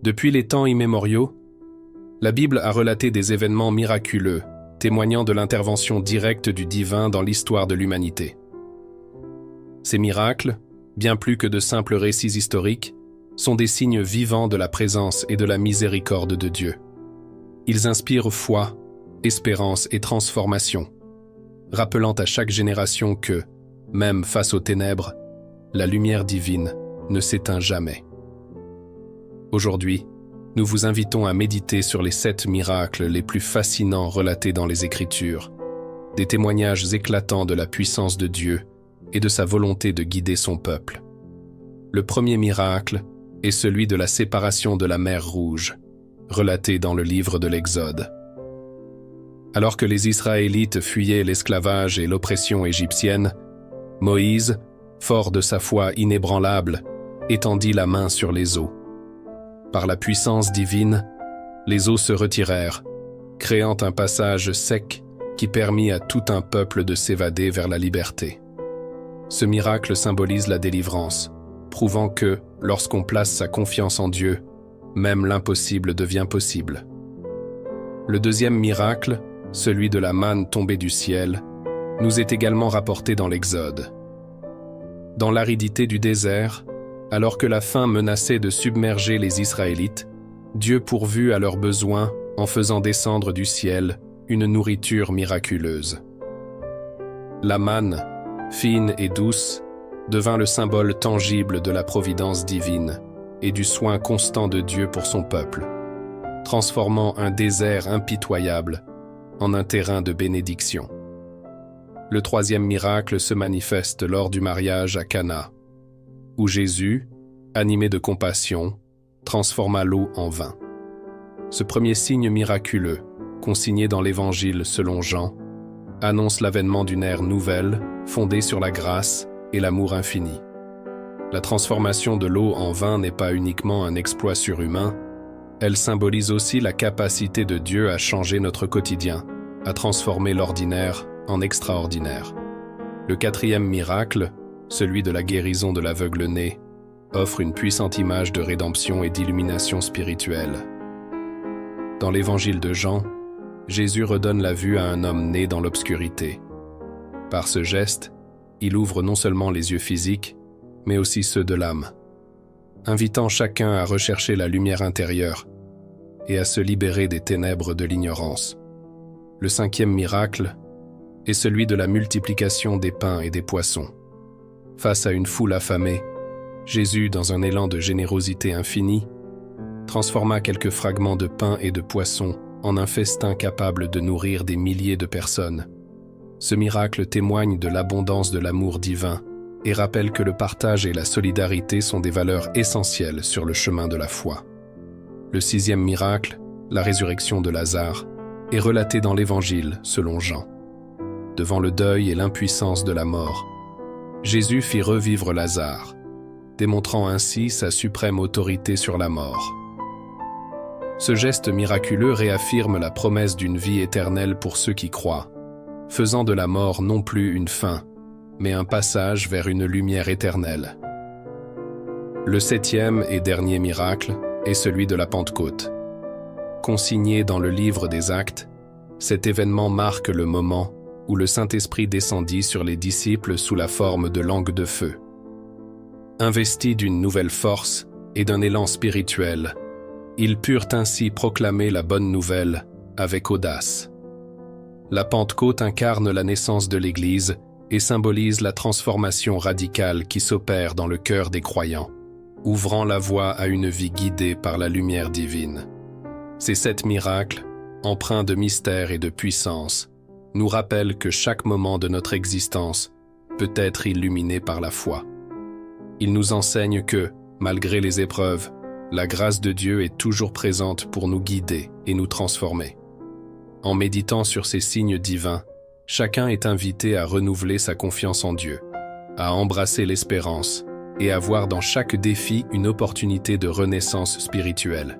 Depuis les temps immémoriaux, la Bible a relaté des événements miraculeux, témoignant de l'intervention directe du divin dans l'histoire de l'humanité. Ces miracles, bien plus que de simples récits historiques, sont des signes vivants de la présence et de la miséricorde de Dieu. Ils inspirent foi, espérance et transformation, rappelant à chaque génération que, même face aux ténèbres, la lumière divine ne s'éteint jamais. Aujourd'hui, nous vous invitons à méditer sur les 7 miracles les plus fascinants relatés dans les Écritures, des témoignages éclatants de la puissance de Dieu et de sa volonté de guider son peuple. Le premier miracle est celui de la séparation de la mer Rouge, relaté dans le livre de l'Exode. Alors que les Israélites fuyaient l'esclavage et l'oppression égyptienne, Moïse, fort de sa foi inébranlable, étendit la main sur les eaux. Par la puissance divine, les eaux se retirèrent, créant un passage sec qui permit à tout un peuple de s'évader vers la liberté. Ce miracle symbolise la délivrance, prouvant que, lorsqu'on place sa confiance en Dieu, même l'impossible devient possible. Le deuxième miracle, celui de la manne tombée du ciel, nous est également rapporté dans l'Exode. Dans l'aridité du désert, alors que la faim menaçait de submerger les Israélites, Dieu pourvut à leurs besoins en faisant descendre du ciel une nourriture miraculeuse. La manne, fine et douce, devint le symbole tangible de la providence divine et du soin constant de Dieu pour son peuple, transformant un désert impitoyable en un terrain de bénédiction. Le troisième miracle se manifeste lors du mariage à Cana, où Jésus, animé de compassion, transforma l'eau en vin. Ce premier signe miraculeux, consigné dans l'Évangile selon Jean, annonce l'avènement d'une ère nouvelle, fondée sur la grâce et l'amour infini. La transformation de l'eau en vin n'est pas uniquement un exploit surhumain, elle symbolise aussi la capacité de Dieu à changer notre quotidien, à transformer l'ordinaire en extraordinaire. Le quatrième miracle, celui de la guérison de l'aveugle-né, offre une puissante image de rédemption et d'illumination spirituelle. Dans l'Évangile de Jean, Jésus redonne la vue à un homme né dans l'obscurité. Par ce geste, il ouvre non seulement les yeux physiques, mais aussi ceux de l'âme, invitant chacun à rechercher la lumière intérieure et à se libérer des ténèbres de l'ignorance. Le cinquième miracle est celui de la multiplication des pains et des poissons. Face à une foule affamée, Jésus, dans un élan de générosité infinie, transforma quelques fragments de pain et de poisson en un festin capable de nourrir des milliers de personnes. Ce miracle témoigne de l'abondance de l'amour divin et rappelle que le partage et la solidarité sont des valeurs essentielles sur le chemin de la foi. Le sixième miracle, la résurrection de Lazare, est relaté dans l'Évangile selon Jean. Devant le deuil et l'impuissance de la mort, Jésus fit revivre Lazare, démontrant ainsi sa suprême autorité sur la mort. Ce geste miraculeux réaffirme la promesse d'une vie éternelle pour ceux qui croient, faisant de la mort non plus une fin, mais un passage vers une lumière éternelle. Le septième et dernier miracle est celui de la Pentecôte. Consigné dans le livre des Actes, cet événement marque le moment où le Saint-Esprit descendit sur les disciples sous la forme de langues de feu. Investis d'une nouvelle force et d'un élan spirituel, ils purent ainsi proclamer la bonne nouvelle avec audace. La Pentecôte incarne la naissance de l'Église et symbolise la transformation radicale qui s'opère dans le cœur des croyants, ouvrant la voie à une vie guidée par la lumière divine. Ces 7 miracles, empreints de mystère et de puissance, nous rappellent que chaque moment de notre existence peut être illuminé par la foi. Ils nous enseignent que, malgré les épreuves, la grâce de Dieu est toujours présente pour nous guider et nous transformer. En méditant sur ces signes divins, chacun est invité à renouveler sa confiance en Dieu, à embrasser l'espérance et à voir dans chaque défi une opportunité de renaissance spirituelle.